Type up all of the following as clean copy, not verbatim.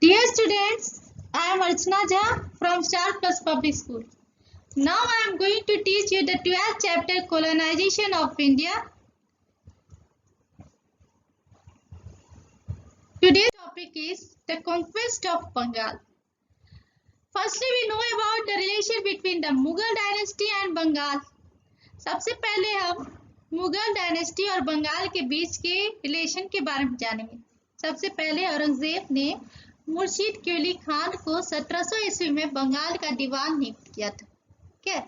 Dear students, I am Archana Jha from Star Plus Public School. Now I am going to teach you the 12th chapter, Colonization of India. Today's topic is the conquest of Bengal. Firstly, we know about the relation between the Mughal dynasty and Bengal. सबसे पहले हम Mughal dynasty और बंगाल के बीच के relation के बारे में जानेंगे। सबसे पहले औरंगजेब ने मुर्शीद कुली खान को 1700 ईस्वी में बंगाल का दीवान नियुक्त किया था। ठीक है,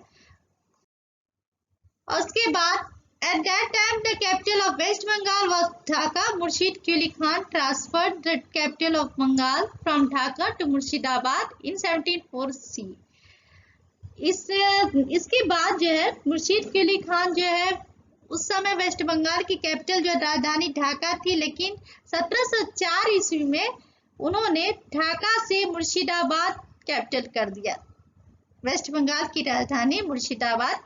और उसके बाद at that time the capital of West Bengal was Dhaka. Murshid Quli Khan transferred the capital of Bengal from Dhaka to Murshidabad in 1704 C. इसके बाद जो है मुर्शीद कुली खान जो है उस समय वेस्ट बंगाल की कैपिटल जो राजधानी ढाका थी, लेकिन 1704 ईस्वी में उन्होंने ढाका से मुर्शिदाबाद कैपिटल कर दिया। वेस्ट बंगाल की राजधानी मुर्शिदाबाद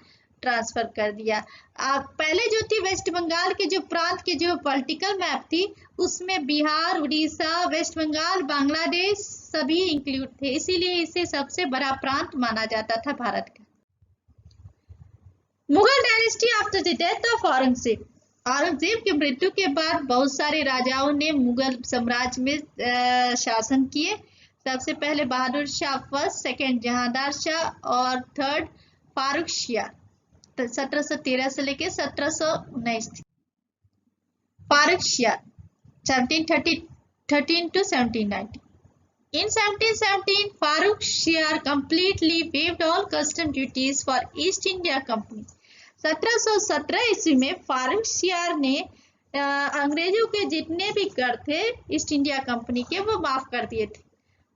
ट्रांसफर कर दिया। पहले जो थी वेस्ट बंगाल के जो प्रांत के जो पॉलिटिकल मैप थी उसमें बिहार, उड़ीसा, वेस्ट बंगाल, बांग्लादेश सभी इंक्लूड थे, इसीलिए इसे सबसे बड़ा प्रांत माना जाता था भारत का। Mughal dynasty after the death of Aurangzeb. Aurangzeb की मृत्यु के बाद बहुत सारे राजाओं ने मुगल साम्राज्य में शासन किए। सबसे पहले बहादुर शाह फर्स्ट, सेकंड जहांदार शाह और थर्ड फारूक शाह। 1713 से लेके 1719 थी। Farooq Shah 1713 to 1790। In 1717, Farooq Shah completely waived all custom duties for East India Company. 1717 ईस्वी में फारूक शाह ने अंग्रेजों के जितने भी कर थे ईस्ट इंडिया कंपनी के वो माफ कर दिए थे।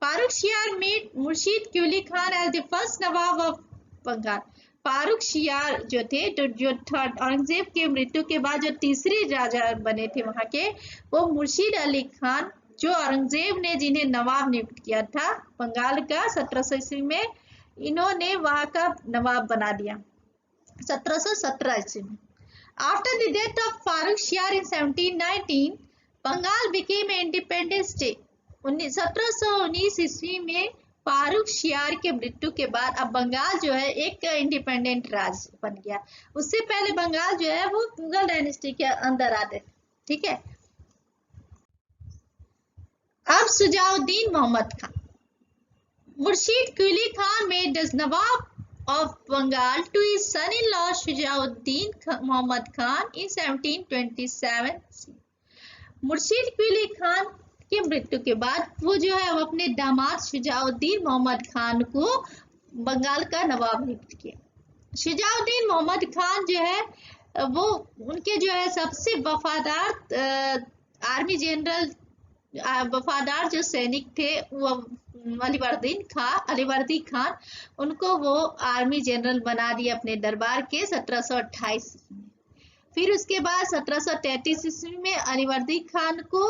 Farooq Shah meet Murshid Quli Khan as the first Nawab of Bengal. Farooq Shah जो थे जो थर्ड औरंगजेब के मृत्यु के बाद जो तीसरे राजा बने थे वहां के, वो मुर्शीद अली खान जो औरंगजेब ने जिन्हें नवाब नियुक्त किया था बंगाल का 1700 ईस्वी में, इन्होंने वहां का नवाब बना दिया 1717 ईस्वी में। After the death of Farooq Shah in 1719, Bengal became independent state. 1719 ईस्वी में फारूक शाह के मृत्यु के बाद अब बंगाल जो है एक इंडिपेंडेंट राज्य बन गया। उससे पहले बंगाल जो है वो मुगल डायनेस्टी के अंदर आते थे। ठीक है, अब Sujauddin Mohammad Khan. Murshid Quli Khan made as Nawab of Bengal to his son-in-law Shujaudeen Muhammad Khan in 1727। Murshid Quli Khan की मृत्यु के बाद वो जो है वो अपने दामाद शुजाउद्दीन मोहम्मद खान को बंगाल का नवाब नियुक्त किया। शुजाउद्दीन मोहम्मद खान जो है वो उनके जो है सबसे वफादार आर्मी जनरल वफादार जो सैनिक थे वो अलीवर्दी खान, उनको वो आर्मी जनरल बना दिया अपने दरबार के 1728 में। फिर उसके बाद 1733 ईस्वी में अलीवर्दी खान को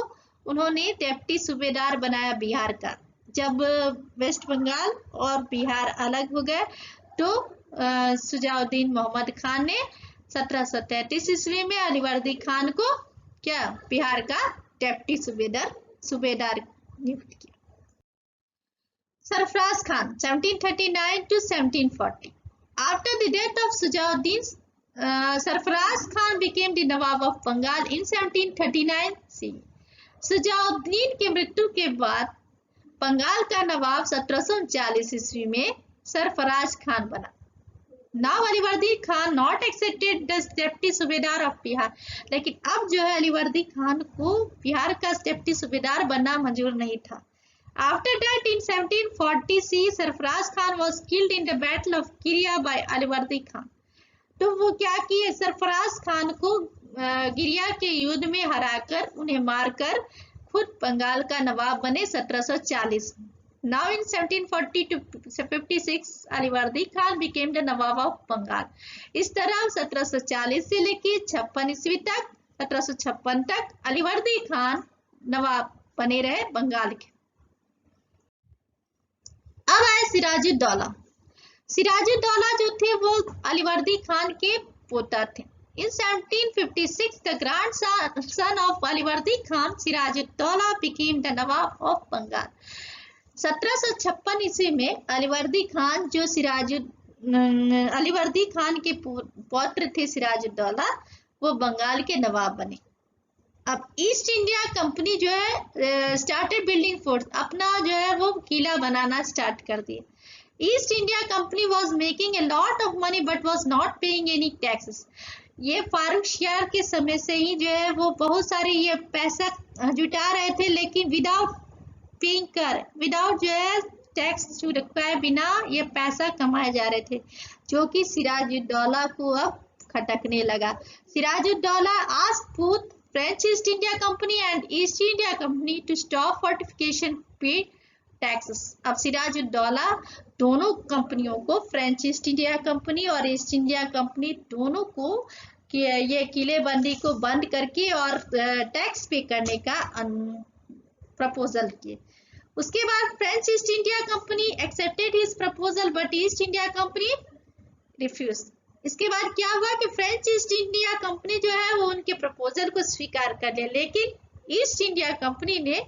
उन्होंने डिप्टी सूबेदार बनाया बिहार का। जब वेस्ट बंगाल और बिहार अलग हो गए तो सुजाउद्दीन मोहम्मद खान ने 1733 ईस्वी में अलीवर्दी खान को क्या बिहार का डिप्टी सूबेदार नियुक्त किया। Sarfaraz Khan 1739 to 1740। After the death of Sujaudeen, Sarfaraz Khan became the Nawab of Bengal in 1739 C। Sujauddin के मृत्यु के बाद बंगाल का नवाब 1739 ईस्वी में सरफराज खान बना। Now Alivardi Khan not accepted the deputy सूबेदार ऑफ बिहार। लेकिन अब जो है अलीवर्दी खान को बिहार का डिप्टी सूबेदार बनना मंजूर नहीं था। After that in 1740 C Sarfaraz Khan was killed in the battle of Giria by Alivardi Khan. तो वो क्या किए, सरफराज खान को गिरिया के युद्ध में हराकर उन्हें मारकर खुद बंगाल का नवाब बने 1740 में। Now in 1740 to 56 Alivardi Khan became the Nawab of Bengal. इस तरह 1740 से लेके 56 ईस्वी तक 1756 तक अलीवर्दी खान नवाब बने रहे बंगाल के। अब आए सिराजुद्दौला। सिराजुद्दौला जो थे वो अलीवर्दी खान के पोता थे। In 1756, the grandson of Alivardi Khan, Sirajuddaulah, became the Nawab of Bengal. 1756 ईस्वी में अलीवर्दी खान जो अलीवर्दी खान के पौत्र थे सिराजुद्दौला, वो बंगाल के नवाब बने। अब ईस्ट इंडिया कंपनी जो है स्टार्टेड बिल्डिंग फोर्ट, अपना जो है वो किला बनाना स्टार्ट कर दिए। East India company was making a lot of money but was not paying any taxes. ये फारूक शियार के समय से ही जो है वो बहुत सारे ये पैसा जुटा रहे थे, लेकिन विदाउट पेइंग कर, विदाउट जो है टैक्स चुकाए बिना ये पैसा कमाए जा रहे थे, जो कि सिराजुद्दौला को अब खटकने लगा। Sirajuddaulah asked both French East India Company and East India Company to stop fortification pay taxes. अब सिराजुद्दौला दोनों कंपनियों को, फ्रेंच ईस्ट इंडिया कंपनी और ईस्ट इंडिया कंपनी दोनों को ये किलेबंदी को बंद करके और टैक्स पे करने का प्रपोजल किए। उसके बाद French East India Company accepted his proposal but East India Company refuse. इसके बाद क्या हुआ कि फ्रेंच ईस्ट इंडिया कंपनी जो है वो उनके प्रपोजल को स्वीकार कर लिया, लेकिन ईस्ट इंडिया कंपनी ने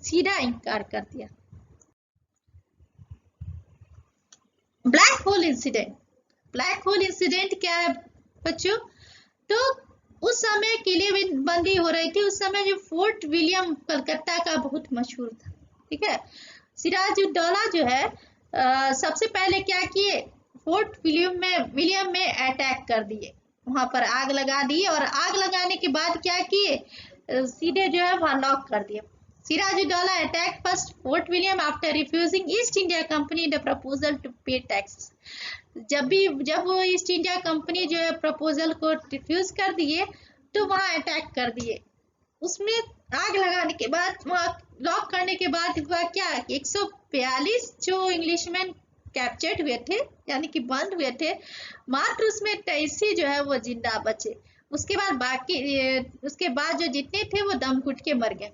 सीधा इनकार कर दिया। Black hole incident. Black hole incident क्या है बच्चों? तो उस समय किलेबंदी हो रही थी, उस समय जो फोर्ट विलियम कलकत्ता का बहुत मशहूर था, ठीक है। सिराजुद्दौला जो है सबसे पहले क्या किए, फोर्ट विलियम में अटैक कर दिए, वहां पर आग लगा दिए, और आग लगाने के बाद क्या किए, सीधे जो है वहां लॉक कर दिए। Sirajuddaulah attack first Fort William after refusing East India Company the proposal to pay tax. जब वो ईस्ट इंडिया कंपनी जो है प्रपोजल को रिफ्यूज कर दिए तो वहां अटैक कर दिए। उसमें आग लगाने के बाद, वहां लॉक करने के बाद हुआ क्या, 142 जो इंग्लिशमैन कैप्चर्ड हुए थे, यानी कि बंद हुए थे, मात्र उसमें 23 जो है वो जिंदा बचे। उसके बाद जो जितने थे वो दम घुट के मर गए।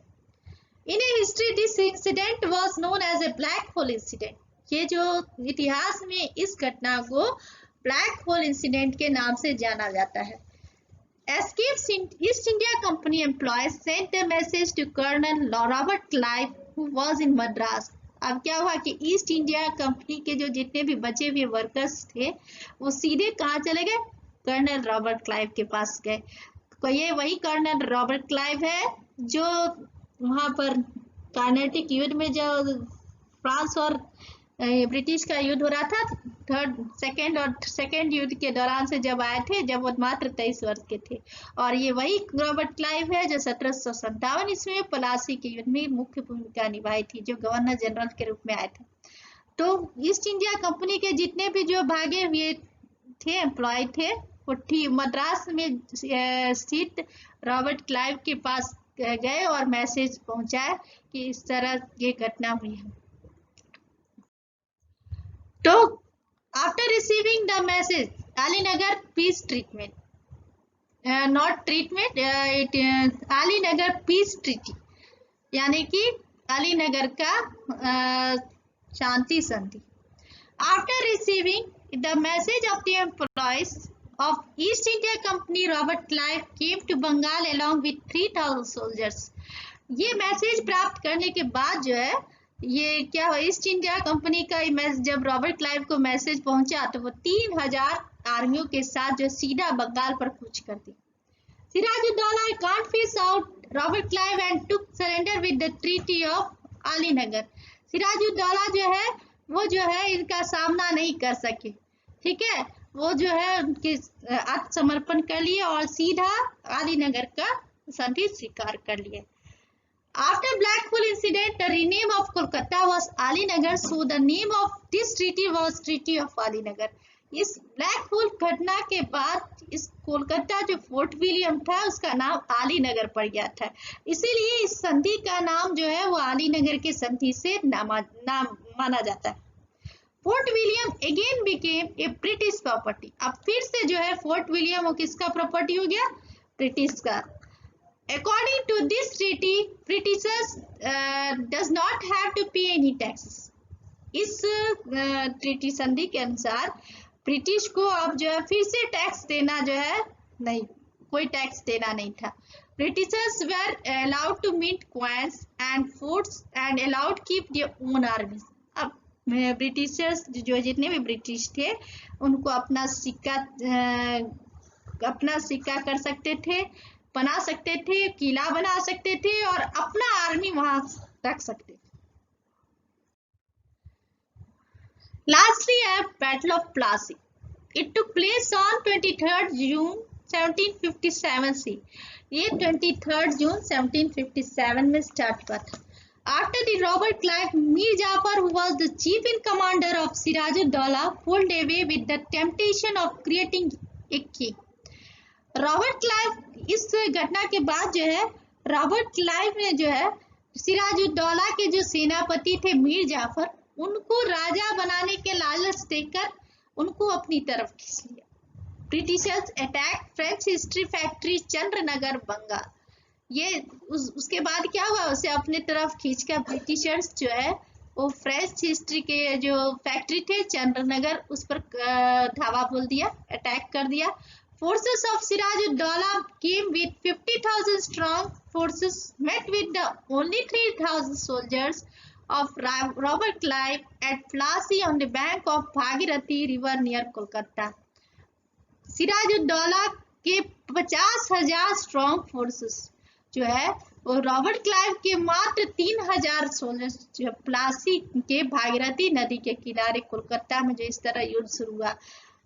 In history this incident was known as a black hole incident. ये जो इतिहास में इस घटना को ब्लैक होल इंसिडेंट के नाम से जाना जाता है। Escaped East India Company employees sent a message to Colonel Robert Clive who was in Madras. अब क्या हुआ कि ईस्ट इंडिया कंपनी के जो जितने भी बचे हुए वर्कर्स थे वो सीधे कहाँ चले गए, कर्नल रॉबर्ट क्लाइव के पास गए। तो ये वही कर्नल रॉबर्ट क्लाइव है जो वहां पर कार्नेटिक युद्ध में जो फ्रांस और ब्रिटिश का युद्ध हो रहा था, सेकेंड युद्ध के दौरान से जब आए थे, जब वो मात्र 23 वर्ष के थे। और ये वही रॉबर्ट क्लाइव है जो 1757 ईस्वी में प्लासी के युद्ध में मुख्य भूमिका निभाई थी, जो गवर्नर जनरल के रूप में आए थे। तो ईस्ट इंडिया कंपनी के जितने भी जो भागे हुए थे एम्प्लॉय थे, वो मद्रास में स्थित रॉबर्ट क्लाइव के पास गए और मैसेज पहुंचाया कि इस तरह ये घटना हुई है। तो after receiving the message, Alinagar peace treatment, not treatment, Alinagar peace treaty, यानी कि अलीनगर का शांति संधि। After receiving the message of the employees of East India Company, Robert Clive came to Bengal along with 3000 soldiers. ये मैसेज प्राप्त करने के बाद जो है ये क्या हुआ, ईस्ट इंडिया कंपनी का जब रॉबर्ट क्लाइव को मैसेज पहुंचा तो वो 3000 आर्मियों के साथ जो सीधा बंगाल पर कूच कर दी। Siraj-ud-Daulah can't face out Robert Clive and took surrender with the Treaty of Alinagar. Siraj-ud-Daulah जो है वो जो है इनका सामना नहीं कर सके, ठीक है, वो जो है उनके आत्मसमर्पण कर लिए और सीधा अलीनगर का संधि स्वीकार कर लिए। After Black Hole incident, the rename of Kolkata was Alinagar, so the name of this treaty was Treaty of Alinagar. इस ब्लैक होल घटना के बाद इस कोलकाता जो फोर्ट विलियम था उसका नाम अलीनगर पड़ गया था, इसीलिए इस संधि का नाम जो है वो अलीनगर के संधि से नाम माना जाता है। Fort William again became a British property. अब फिर से जो है फोर्ट विलियम वो किसका प्रॉपर्टी हो गया, ब्रिटिश का। According to this treaty, Britishers does not have to pay any taxes. इस ट्रीटी संधि के अनुसार ब्रिटिश को अब जो है फिर से टैक्स देना जो है नहीं, कोई टैक्स देना नहीं था। Britishers were allowed to mint coins and foods and allowed keep their own armies. अब ब्रिटिशर्स जो जितने भी ब्रिटिश थे उनको अपना सिक्का कर सकते थे, बना सकते थे, किला बना सकते थे और अपना आर्मी वहां रख सकते थे। Lastly, a Battle of Plassey. It took place on 23rd June 1757 C. ये 23rd June 1757 में स्टार्ट हुआ था। After the Robert Clive, Mir Jafar, who was the chief in commander of Sirajud-Dowla, pulled away with the temptation of creating a king. Robert Clive, इस घटना के बाद जो है रॉबर्ट क्लाइव ने जो है सिराजुद्दौला के जो सेनापति थे मीर जाफर, उनको राजा बनाने के लालच देकर उनको अपनी तरफ खींच लिया। Britishers attack French history factory Chandernagore Bengal. ये उसके बाद क्या हुआ, उसे अपने तरफ खींचकर ब्रिटिशर्स जो है वो फ्रेंच हिस्ट्री के जो फैक्ट्री थे चंद्रनगर, उस पर धावा बोल दिया, अटैक कर दिया। Forces of Sirajud-Dowla came with 50,000 strong forces, met with the only 3,000 soldiers of Robert Clive at Plassey on the bank of Bhagirathi River near Kolkata. Siraj-ud-Daulah के 50,000 स्ट्रॉन्ग फोर्सेस जो है वो रॉबर्ट क्लाइव के मात्र 3,000 सोल्जर्स जो प्लासी के भागीरथी नदी के किनारे कोलकाता में जो इस तरह युद्ध शुरू हुआ,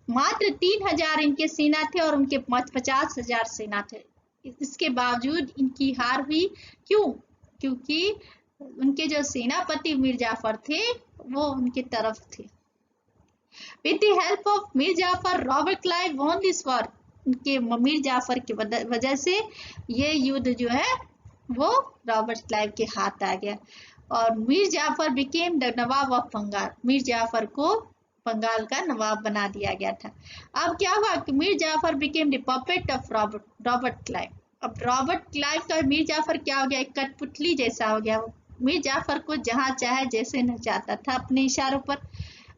मात्र 3,000 इनके सेना थे और उनके 50,000 सेना थे। इसके बावजूद इनकी हार हुई। क्यों? क्योंकि उनके जो सेनापति मीर जाफर थे वो उनके तरफ थे। With the help of Mir Jafar, Robert Clive won this war. उनके मीर जाफर की वजह से ये युद्ध जो है वो रॉबर्ट क्लाइव के हाथ आ गया और Mir Jafar became the Nawab of Bengal. Mir Jafar को बंगाल का नवाब बना दिया गया था। अब क्या हुआ कि Mir Jafar became the puppet of Robert Clive. अब रॉबर्ट क्लाइव का मीर जाफर क्या हो गया, एक कठपुतली जैसा हो गया। मीर जाफर को जहां चाहे जैसे नचाता था अपने इशारों पर।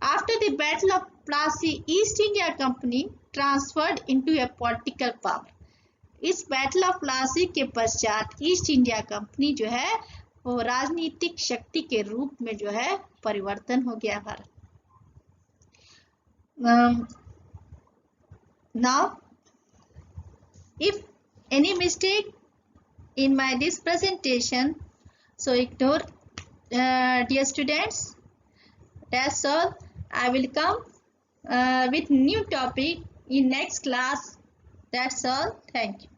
After the battle of Plassey, east India company transferred into A political power. इस बैटल ऑफ प्लासी के पश्चात ईस्ट इंडिया कंपनी जो है वो राजनीतिक शक्ति के रूप में जो है परिवर्तन हो गया Bharat. Now, if any mistake in this presentation, so ignore, dear students. That's all. I will come with new topic in next class. That's all. Thank you.